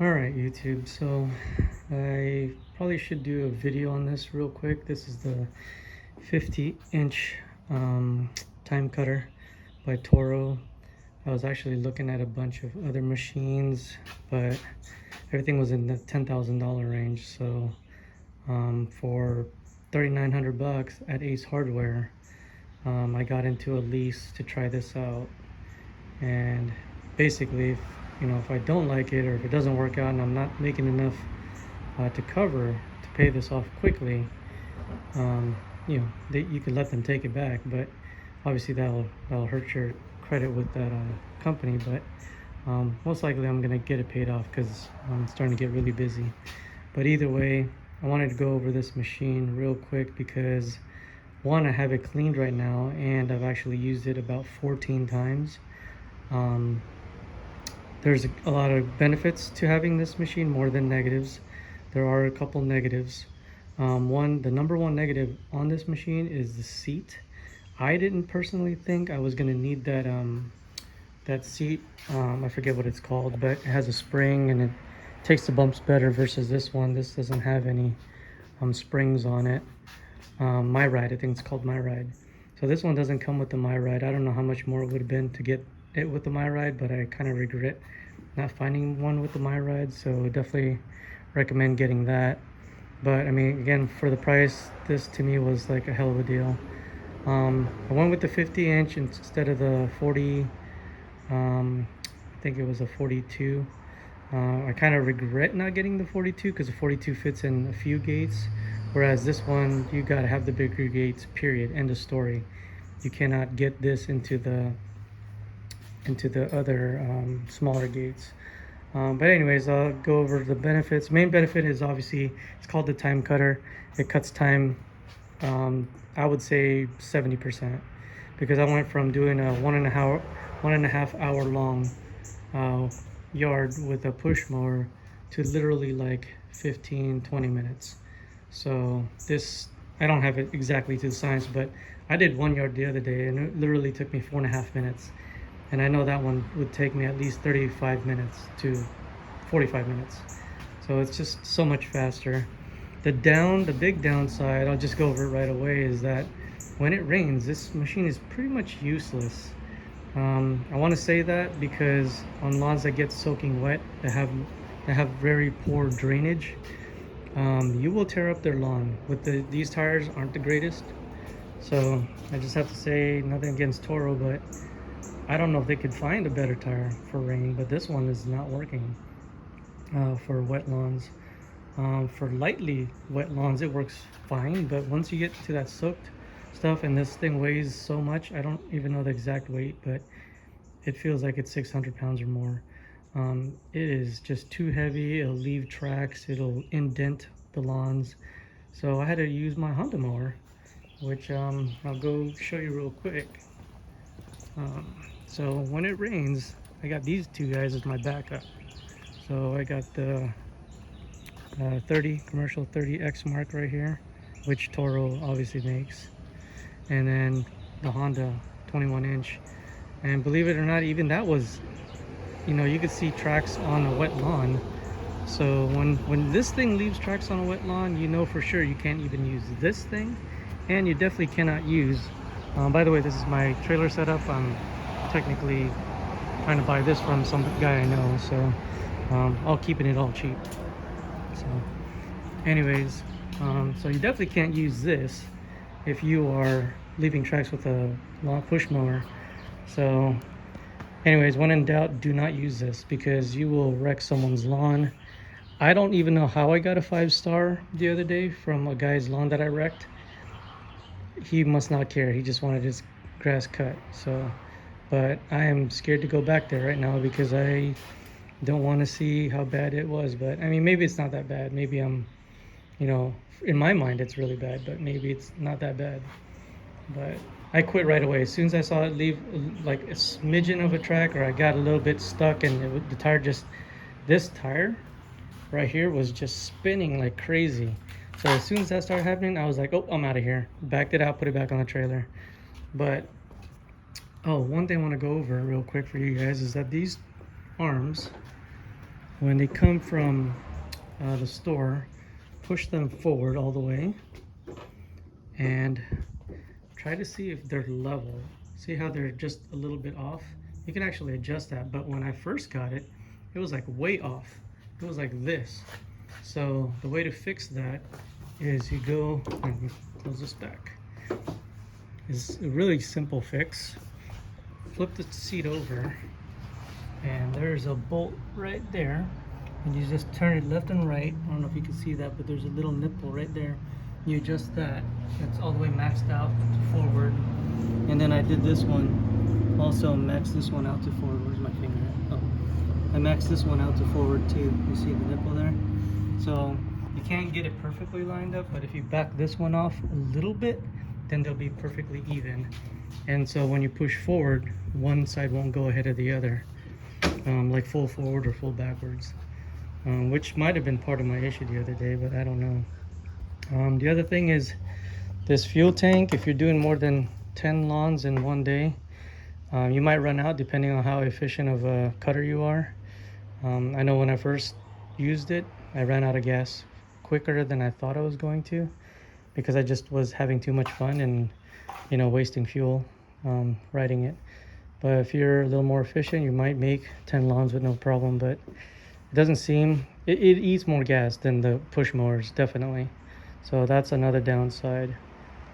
Alright YouTube, so I probably should do a video on this real quick. This is the 50-inch time cutter by Toro. I was actually looking at a bunch of other machines, but everything was in the $10,000 range. So for 3,900 bucks at Ace Hardware, I got into a lease to try this out. And basically, if I don't like it or if it doesn't work out and I'm not making enough to cover to pay this off quickly, you can let them take it back, but obviously that'll hurt your credit with that company. But most likely I'm gonna get it paid off because I'm starting to get really busy. But either way, I wanted to go over this machine real quick because one, I have it cleaned right now and I've actually used it about 14 times. There's a lot of benefits to having this machine more than negatives. There are a couple negatives. The number one negative on this machine is the seat. I didn't personally think I was gonna need that seat. I forget what it's called, but it has a spring and it takes the bumps better versus this one. This doesn't have any springs on it. My Ride, I think it's called My Ride. So this one doesn't come with the My Ride. I don't know how much more it would have been to get it with the My Ride, but I kind of regret not finding one with the My Ride, so definitely recommend getting that. But I mean, again, for the price, this to me was like a hell of a deal. I went with the 50-inch instead of the 40. I think it was a 42. I kind of regret not getting the 42 because the 42 fits in a few gates, whereas this one, you gotta have the bigger gates, period, end of story. You cannot get this into the other smaller gates. But anyways, I'll go over the benefits. Main benefit is obviously it's called the time cutter. It cuts time, I would say 70%, because I went from doing a one and a half hour long yard with a push mower to literally like 15-20 minutes. So this, I don't have it exactly to the science, but I did 1 yard the other day and it literally took me 4.5 minutes. And I know that one would take me at least 35 minutes to 45 minutes. So it's just so much faster. The big downside, I'll just go over it right away, is that when it rains, this machine is pretty much useless. I want to say that because on lawns that get soaking wet, that have very poor drainage, you will tear up their lawn. These tires aren't the greatest. So I just have to say, nothing against Toro, but I don't know if they could find a better tire for rain, but this one is not working for wet lawns. For lightly wet lawns, it works fine, but once you get to that soaked stuff, and this thing weighs so much, I don't even know the exact weight, but it feels like it's 600 pounds or more. It is just too heavy. It'll leave tracks. It'll indent the lawns. So I had to use my Honda mower, which I'll go show you real quick. So when it rains, I got these two guys as my backup. So I got the 30 commercial 30X Mark right here, which Toro obviously makes, and then the Honda 21-inch. And believe it or not, even that was, you could see tracks on a wet lawn. So when this thing leaves tracks on a wet lawn, you know for sure you can't even use this thing, and you definitely cannot use. By the way, this is my trailer setup. I'm technically trying to buy this from some guy I know, so I'll keeping it all cheap. So anyways, so you definitely can't use this if you are leaving tracks with a lawn push mower. So anyways, when in doubt, do not use this because you will wreck someone's lawn. I don't even know how I got a 5-star the other day from a guy's lawn that I wrecked. He must not care. He just wanted his grass cut. So, but I am scared to go back there right now because I don't want to see how bad it was. But I mean, maybe it's not that bad. Maybe I'm, in my mind it's really bad, but maybe it's not that bad. But I quit right away as soon as I saw it leave like a smidgen of a track, or I got a little bit stuck, and the tire this tire right here was just spinning like crazy. So as soon as that started happening, I was like, oh, I'm out of here. Backed it out, put it back on the trailer. But one thing I want to go over real quick for you guys is that these arms, when they come from the store, push them forward all the way and try to see if they're level. See how they're just a little bit off? You can actually adjust that, but when I first got it, it was like way off. It was like this. So the way to fix that is you go and close this back. It's a really simple fix. Flip the seat over and there's a bolt right there, and you just turn it left and right. I don't know if you can see that, but there's a little nipple right there. You adjust that. It's all the way maxed out to forward. And then I did this one, also maxed this one out to forward. Where's my finger at? Oh, I maxed this one out to forward too. You see the nipple there? So you can't get it perfectly lined up, but if you back this one off a little bit, then they'll be perfectly even. And so when you push forward, one side won't go ahead of the other, like full forward or full backwards, which might have been part of my issue the other day, but I don't know. The other thing is this fuel tank. If you're doing more than 10 lawns in one day, you might run out depending on how efficient of a cutter you are. I know when I first used it, I ran out of gas quicker than I thought I was going to, because I just was having too much fun and, you know, wasting fuel riding it. But if you're a little more efficient, you might make 10 lawns with no problem. But it doesn't seem, it eats more gas than the push mowers, definitely. So that's another downside.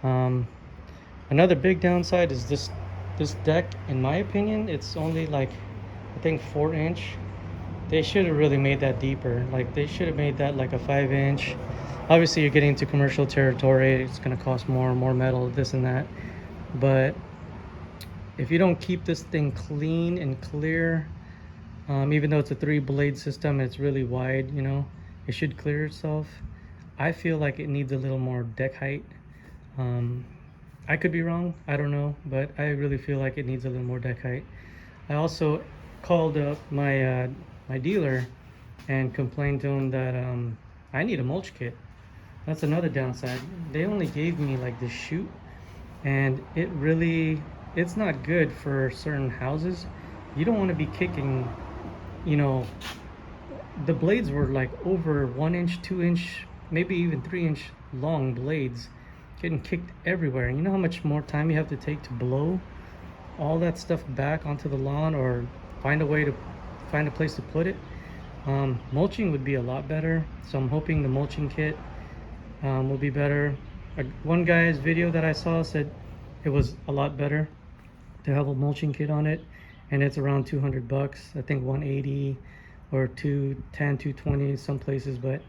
Another big downside is this deck. In my opinion, it's only like, I think 4-inch. They should have really made that deeper. Like they should have made that like a 5-inch. Obviously you're getting into commercial territory, it's going to cost more metal, this and that. But if you don't keep this thing clean and clear, even though it's a 3-blade system, it's really wide, you know, it should clear itself. I feel like it needs a little more deck height. I could be wrong, I don't know, but I really feel like it needs a little more deck height. I also called up my my dealer and complained to him that I need a mulch kit. That's another downside. They only gave me like this chute, and it's not good for certain houses. You don't want to be kicking, you know, the blades were like over 1-inch, 2-inch, maybe even 3-inch long blades getting kicked everywhere. And you know how much more time you have to take to blow all that stuff back onto the lawn, or find a place to put it. Mulching would be a lot better, so I'm hoping the mulching kit will be better. One guy's video that I saw said it was a lot better to have a mulching kit on it, and it's around 200 bucks. I think 180 or 210, 220 some places. But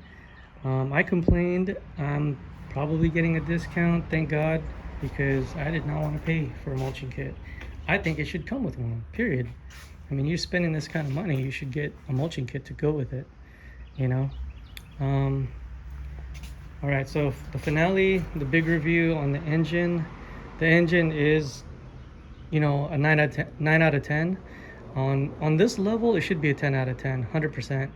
I complained. I'm probably getting a discount, thank God, because I did not want to pay for a mulching kit. I think it should come with one, period. I mean, you're spending this kind of money, you should get a mulching kit to go with it, you know. All right, so the finale, the big review on the engine. The engine is, you know, a 9 out of 10. On this level, it should be a 10 out of 10, 100%.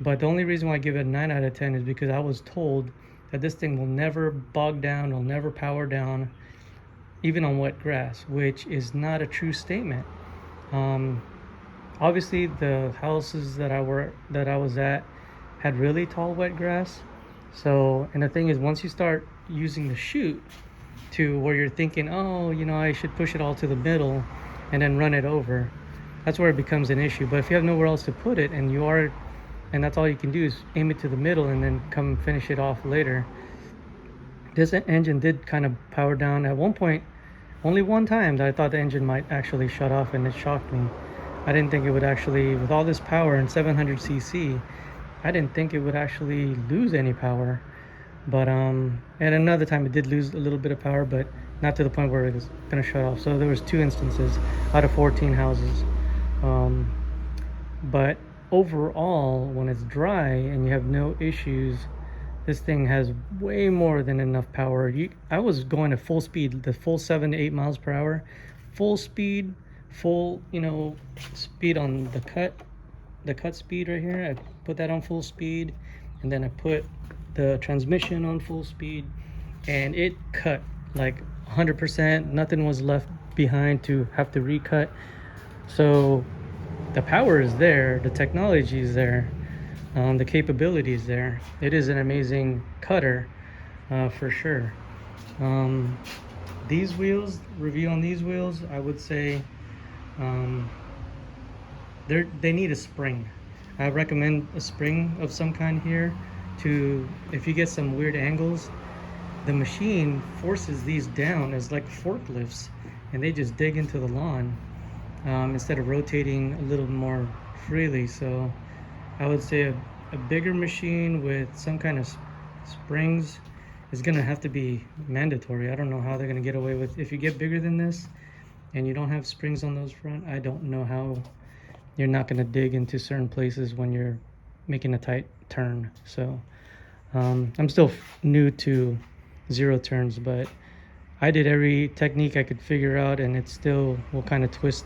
But the only reason why I give it a 9 out of 10 is because I was told that this thing will never bog down, will never power down, even on wet grass, which is not a true statement. Obviously, the houses that I was at had really tall wet grass. So, and the thing is, once you start using the chute to where you're thinking, oh, you know, I should push it all to the middle and then run it over, that's where it becomes an issue. But if you have nowhere else to put it, and that's all you can do is aim it to the middle and then come finish it off later. This engine did kind of power down at one point. Only one time that I thought the engine might actually shut off, and it shocked me. I didn't think it would actually, with all this power and 700cc, I didn't think it would actually lose any power. But and another time it did lose a little bit of power, but not to the point where it was gonna shut off. So there was 2 instances out of 14 houses. But overall, when it's dry and you have no issues, this thing has way more than enough power. I was going at full speed, the full 7 to 8 miles per hour, full speed, full, you know, speed on the cut speed right here. I put that on full speed, and then I put the transmission on full speed, and it cut like 100%. Nothing was left behind to have to recut. So the power is there, the technology is there. The capabilities there. It is an amazing cutter, for sure. Um, these wheels, review on these wheels, I would say um, they need a spring. I recommend a spring of some kind here to, if you get some weird angles, the machine forces these down as like forklifts and they just dig into the lawn, instead of rotating a little more freely. So I would say a bigger machine with some kind of springs is gonna have to be mandatory. I don't know how they're gonna get away with, if you get bigger than this and you don't have springs on those front, I don't know how you're not gonna dig into certain places when you're making a tight turn. So I'm still new to zero turns, but I did every technique I could figure out, and it still will kind of twist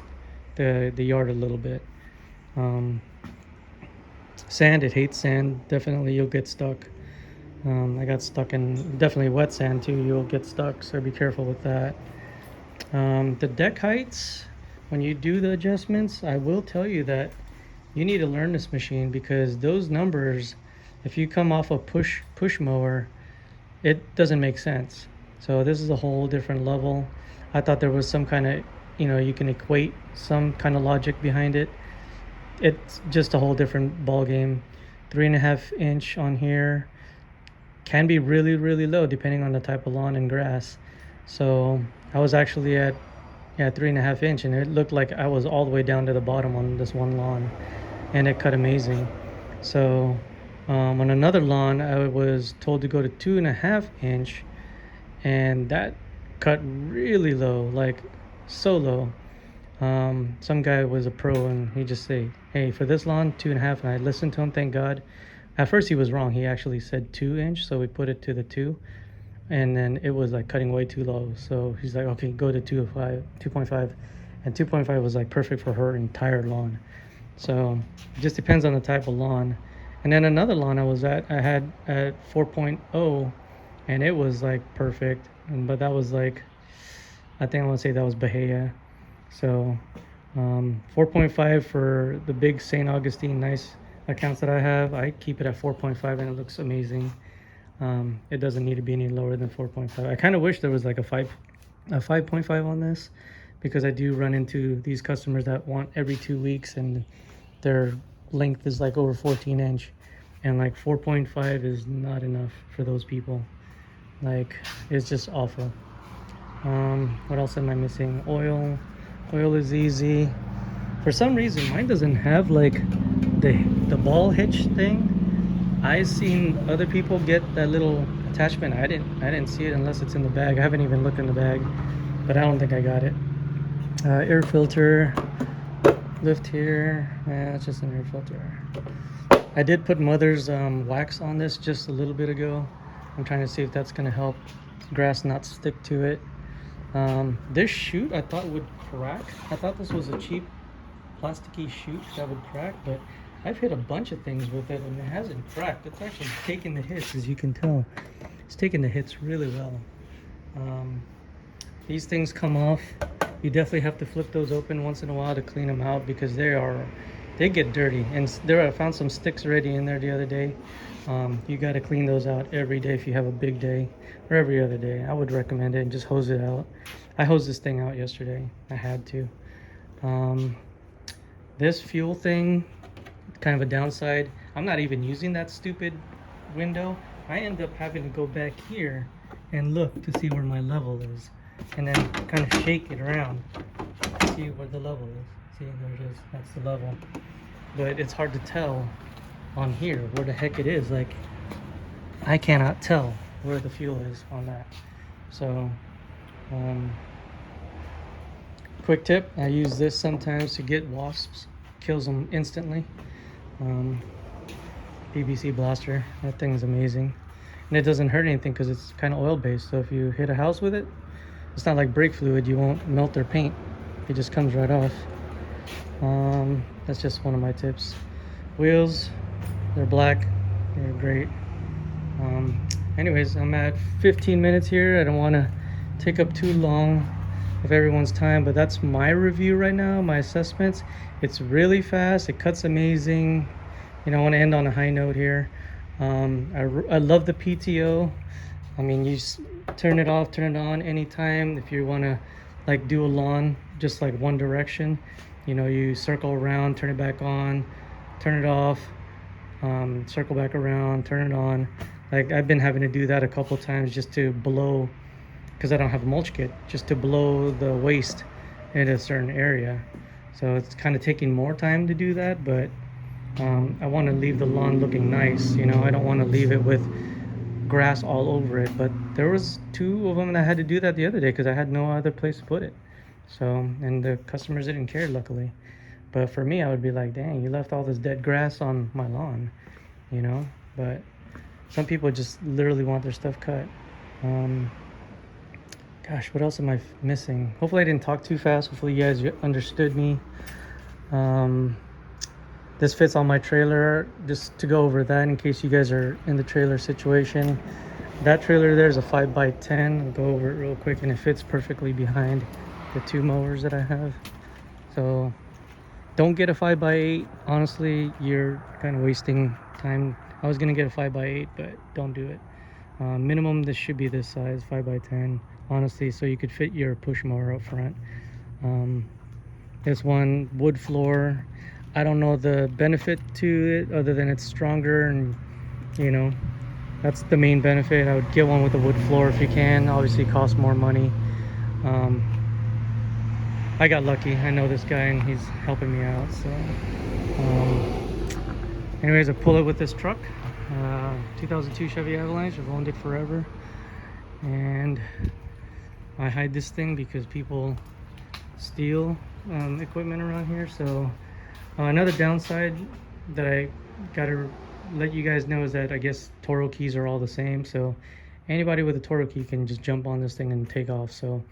the yard a little bit. Um, Sand, it hates sand. Definitely, you'll get stuck. I got stuck in definitely wet sand too. You'll get stuck, so be careful with that. The deck heights, when you do the adjustments, I will tell you that you need to learn this machine, because those numbers, if you come off a push mower, it doesn't make sense. So this is a whole different level. I thought there was some kind of, you can equate some kind of logic behind it. It's just a whole different ball game. 3.5 inch on here can be really, really low depending on the type of lawn and grass. So I was actually at 3.5 inch, and it looked like I was all the way down to the bottom on this one lawn, and it cut amazing. So on another lawn, I was told to go to 2.5 inch, and that cut really low, like so low. Some guy was a pro, and he just say, "Hey, for this lawn, 2.5." And I listened to him. Thank God. At first, he was wrong. He actually said 2 inch, so we put it to the 2, and then it was like cutting way too low. So he's like, "Okay, go to 2.5, and 2.5 was like perfect for her entire lawn." So it just depends on the type of lawn. And then another lawn I had at 4.0, and it was like perfect. But that was like, I think I want to say that was Bahia. So 4.5 for the big St. Augustine nice accounts that I have. I keep it at 4.5, and it looks amazing. It doesn't need to be any lower than 4.5. I kind of wish there was like a 5.5 on this, because I do run into these customers that want every 2 weeks, and their length is like over 14 inch, and like 4.5 is not enough for those people. Like, it's just awful. What else am I missing? Oil is easy. For some reason, mine doesn't have like the ball hitch thing. I've seen other people get that little attachment. I didn't see it unless it's in the bag. I haven't even looked in the bag, but I don't think I got it. Air filter lift here. Yeah, it's just an air filter. I did put mother's wax on this just a little bit ago. I'm trying to see if that's going to help grass not stick to it. This chute I thought would crack. I thought this was a cheap plasticky chute that would crack, but I've hit a bunch of things with it and it hasn't cracked. It's actually taking the hits, as you can tell. It's taking the hits really well. These things come off. You definitely have to flip those open once in a while to clean them out, because they get dirty. And I found some sticks already in there the other day. You got to clean those out every day if you have a big day, or every other day. I would recommend it, and just hose it out. I hosed this thing out yesterday. I had to. This fuel thing, kind of a downside. I'm not even using that stupid window. I end up having to go back here and look to see where my level is, and then kind of shake it around to see where the level is. See, there it is. That's the level. But it's hard to tell on here where the heck it is. Like, I cannot tell where the fuel is on that. So quick tip, I use this sometimes to get wasps. Kills them instantly. PVC blaster, that thing's amazing, and it doesn't hurt anything because it's kind of oil based. So if you hit a house with it, it's not like brake fluid. You won't melt their paint. It just comes right off. That's just one of my tips. Wheels, they're black. They're great. Anyways, I'm at 15 minutes here. I don't want to take up too long of everyone's time, but that's my review right now, my assessments. It's really fast. It cuts amazing. I want to end on a high note here. I love the PTO. I mean, you just turn it off, turn it on anytime. If you want to like do a lawn just like one direction, you circle around, turn it back on, turn it off, circle back around, turn it on. Like I've been having to do that a couple times just to blow, because I don't have a mulch kit, just to blow the waste in a certain area. So it's kind of taking more time to do that, but I want to leave the lawn looking nice. I don't want to leave it with grass all over it. But there was 2 of them that I had to do that the other day because I had no other place to put it. So, and the customers didn't care, luckily. But for me, I would be like, dang, you left all this dead grass on my lawn, But some people just literally want their stuff cut. Gosh, what else am I missing? Hopefully I didn't talk too fast. Hopefully you guys understood me. This fits on my trailer. Just to go over that in case you guys are in the trailer situation. That trailer there is a 5x10. I'll go over it real quick, and it fits perfectly behind the 2 mowers that I have. So don't get a 5x8. Honestly, you're kind of wasting time. I was gonna get a 5x8, but don't do it. Minimum, this should be this size, 5x10, honestly, so you could fit your push mower up front. This one, wood floor. I don't know the benefit to it other than it's stronger, and that's the main benefit. I would get one with a wood floor if you can. Obviously it costs more money. I got lucky. I know this guy and he's helping me out. So anyways, I pull it with this truck, 2002 Chevy Avalanche. I've owned it forever, and I hide this thing because people steal equipment around here. So another downside that I gotta let you guys know is that I guess Toro keys are all the same. So anybody with a Toro key can just jump on this thing and take off. So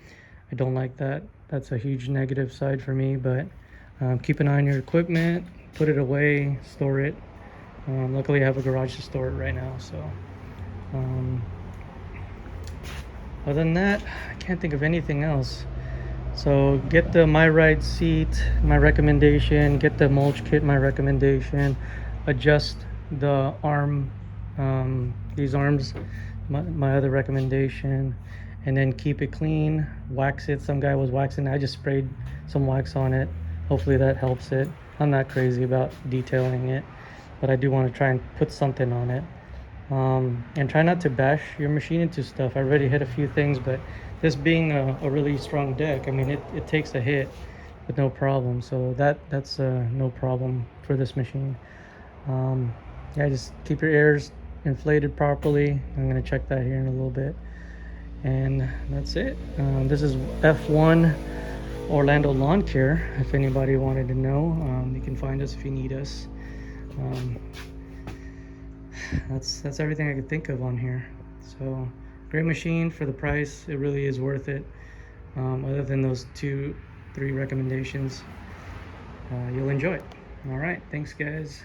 I don't like that. That's a huge negative side for me. But keep an eye on your equipment, put it away, store it. Luckily I have a garage to store it right now. So other than that, I can't think of anything else. So get the My Ride seat, my recommendation. Get the mulch kit, my recommendation. Adjust the arm, these arms, my other recommendation. And then keep it clean, wax it. Some guy was waxing, I just sprayed some wax on it. Hopefully that helps it. I'm not crazy about detailing it, but I do want to try and put something on it. And try not to bash your machine into stuff. I already hit a few things, but this being a really strong deck, I mean, it takes a hit with no problem. So that's no problem for this machine. Yeah, just keep your airs inflated properly. I'm gonna check that here in a little bit. And that's it. This is F1 Orlando Lawn Care. If anybody wanted to know, you can find us if you need us. That's everything I could think of on here. So great machine for the price. It really is worth it. Other than those 2-3 recommendations, you'll enjoy it. All right, thanks guys.